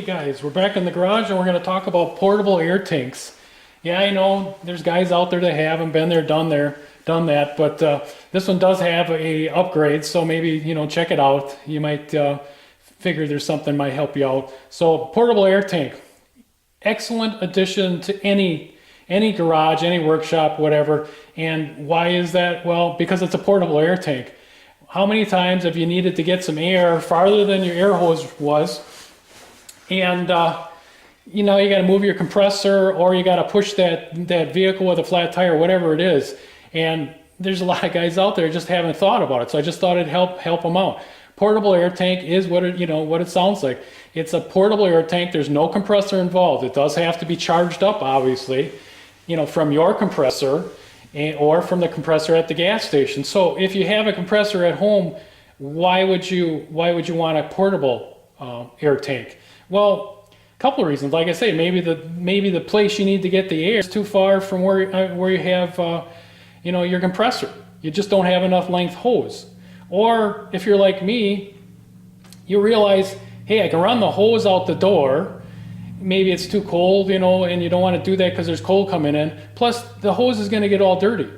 Okay guys, we're back in the garage and we're going to talk about portable air tanks. Yeah, I know there's guys out there that haven't been there, done that, but this one does have a upgrade, so maybe, check it out. You might figure there's something might help you out. So portable air tank, excellent addition to any garage, any workshop, whatever. And why is that? Well, because it's a portable air tank. How many times have you needed to get some air farther than your air hose was, and you got to move your compressor, or you got to push that vehicle with a flat tire, whatever it is. And there's a lot of guys out there just haven't thought about it. So I just thought it'd help them out. Portable air tank is what it sounds like. It's a portable air tank. There's no compressor involved. It does have to be charged up, obviously, from your compressor or from the compressor at the gas station. So if you have a compressor at home, why would you want a portable air tank? Well, a couple of reasons. Like I say, maybe the place you need to get the air is too far from where you have your compressor. You just don't have enough length hose. Or if you're like me, you realize, hey, I can run the hose out the door. Maybe it's too cold, and you don't want to do that because there's cold coming in. Plus, the hose is going to get all dirty.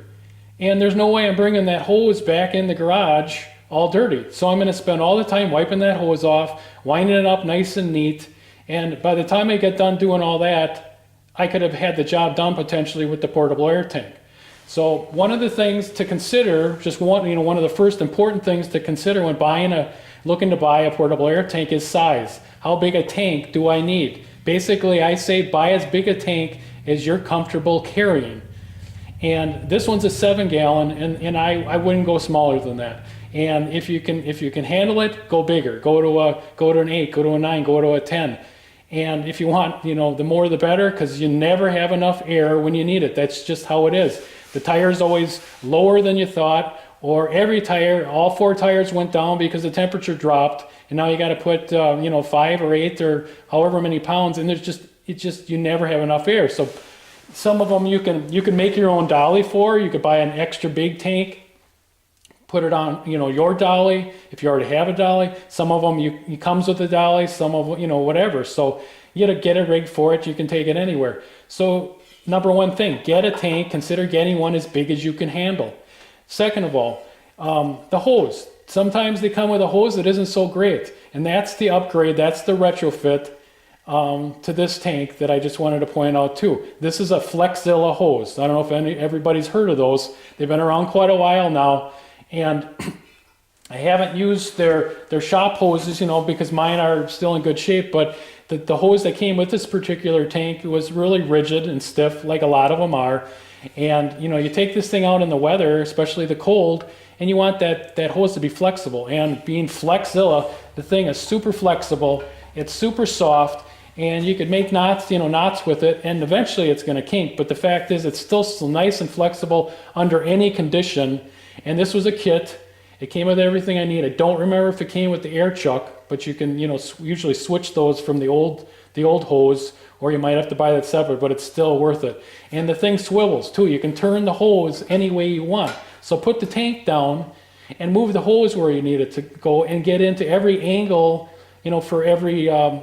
And there's no way I'm bringing that hose back in the garage all dirty. So I'm going to spend all the time wiping that hose off, winding it up nice and neat. And by the time I get done doing all that, I could have had the job done potentially with the portable air tank. So one of the things to consider, just one of the first important things to consider when looking to buy a portable air tank is size. How big a tank do I need? Basically, I say buy as big a tank as you're comfortable carrying. And this one's a 7-gallon, and I wouldn't go smaller than that. And if you can handle it, go bigger. Go to an 8, go to a 9, go to a 10. And if you want, the more the better, because you never have enough air when you need it. That's just how it is. The tire is always lower than you thought, or every tire, all 4 tires went down because the temperature dropped, and now you got to put 5 or 8 or however many pounds, and you never have enough air. So some of them you can make your own dolly for. You could buy an extra big tank, put it on your dolly if you already have a dolly. Some of them it comes with a dolly, some of whatever. So you got to get a rig for it. You can take it anywhere. So number one thing, get a tank. Consider getting one as big as you can handle. Second of all, the hose. Sometimes they come with a hose that isn't so great, and that's the upgrade, that's the retrofit to this tank that I just wanted to point out too. This is a Flexilla hose. I don't know if everybody's heard of those. They've been around quite a while now, and I haven't used their shop hoses, because mine are still in good shape, but the hose that came with this particular tank was really rigid and stiff, like a lot of them are. And you take this thing out in the weather, especially the cold, and you want that hose to be flexible. And being Flexilla, the thing is super flexible, it's super soft, and you could make knots with it, and eventually it's going to kink. But the fact is, it's still nice and flexible under any condition. And this was a kit. It came with everything I need. I don't remember if it came with the air chuck, but you can usually switch those from the old hose, or you might have to buy that separate, but it's still worth it. And the thing swivels too. You can turn the hose any way you want. So put the tank down and move the hose where you need it to go, and get into every angle, for every air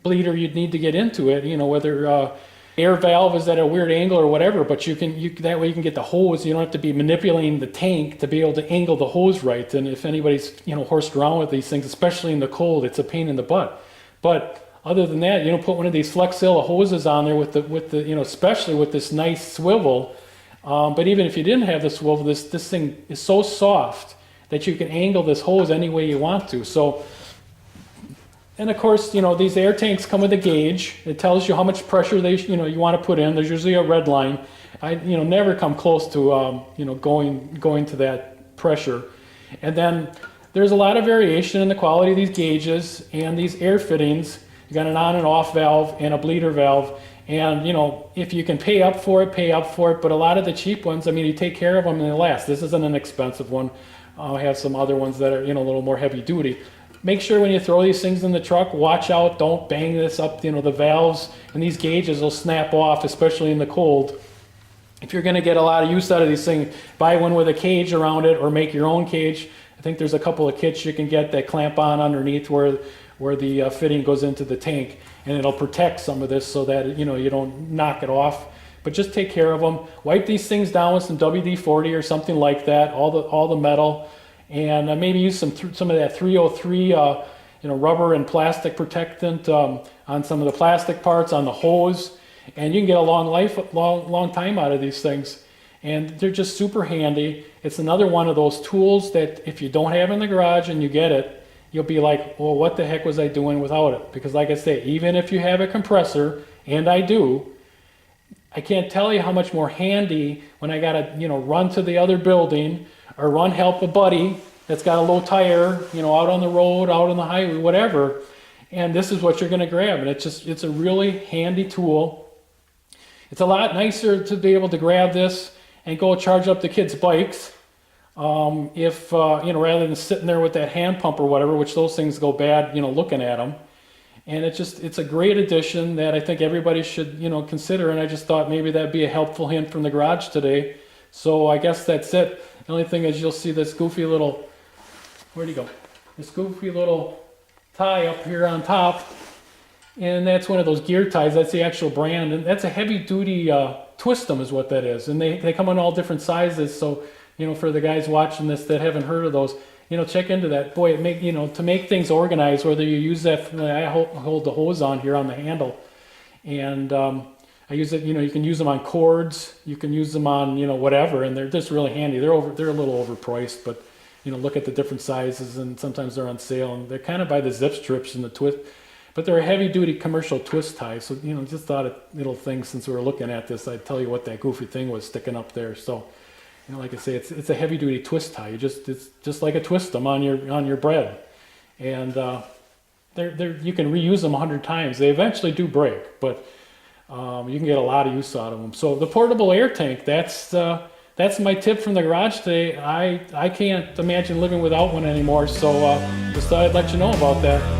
bleeder you'd need to get into it, whether air valve is at a weird angle or whatever, but that way you can get the hose. You don't have to be manipulating the tank to be able to angle the hose right. And if anybody's horsed around with these things, especially in the cold, it's a pain in the butt. But other than that, put one of these Flexilla hoses on there with the especially with this nice swivel. But even if you didn't have the swivel, this thing is so soft that you can angle this hose any way you want to. So. And of course, these air tanks come with a gauge. It tells you how much pressure you want to put in. There's usually a red line. I never come close to going to that pressure. And then there's a lot of variation in the quality of these gauges and these air fittings. You got an on and off valve and a bleeder valve. And if you can pay up for it, pay up for it. But a lot of the cheap ones, you take care of them and they last. This isn't an expensive one. I have some other ones that are a little more heavy duty. Make sure when you throw these things in the truck, watch out, don't bang this up, the valves and these gauges will snap off, especially in the cold. If you're going to get a lot of use out of these things, buy one with a cage around it or make your own cage. I think there's a couple of kits you can get that clamp on underneath where the fitting goes into the tank, and it'll protect some of this so that you don't knock it off. But just take care of them. Wipe these things down with some WD-40 or something like that. All the metal, and maybe use some of that 303 rubber and plastic protectant on some of the plastic parts on the hose, and you can get a long time out of these things. And they're just super handy. It's another one of those tools that if you don't have in the garage and you get it, you'll be like, well, what the heck was I doing without it? Because like I say, even if you have a compressor, and I do, I can't tell you how much more handy when I gotta run to the other building or run help a buddy that's got a low tire, out on the road, out on the highway, whatever. And this is what you're gonna grab. And it's a really handy tool. It's a lot nicer to be able to grab this and go charge up the kids' bikes, rather than sitting there with that hand pump or whatever, which those things go bad, looking at them. And it's a great addition that I think everybody should, consider. And I just thought maybe that'd be a helpful hint from the garage today. So I guess that's it. The only thing is you'll see this goofy little, where'd he go? This goofy little tie up here on top. And that's one of those gear ties. That's the actual brand. And that's a heavy duty twist them is what that is. And they come in all different sizes. So, for the guys watching this that haven't heard of those, check into that. Boy, to make things organized, whether you use that, I hold the hose on here on the handle. And I use it, you can use them on cords. You can use them on, whatever. And they're just really handy. They're a little overpriced, but, look at the different sizes, and sometimes they're on sale. And they're kind of by the zip strips and the twist. But they're a heavy-duty commercial twist tie. So, just thought a little thing since we were looking at this, I'd tell you what that goofy thing was sticking up there. So, like I say, it's a heavy-duty twist tie. It's just like a twist them on your bread. And you can reuse them 100 times. They eventually do break, but you can get a lot of use out of them. So the portable air tank, that's my tip from the garage today. I can't imagine living without one anymore. So just thought I'd let you know about that.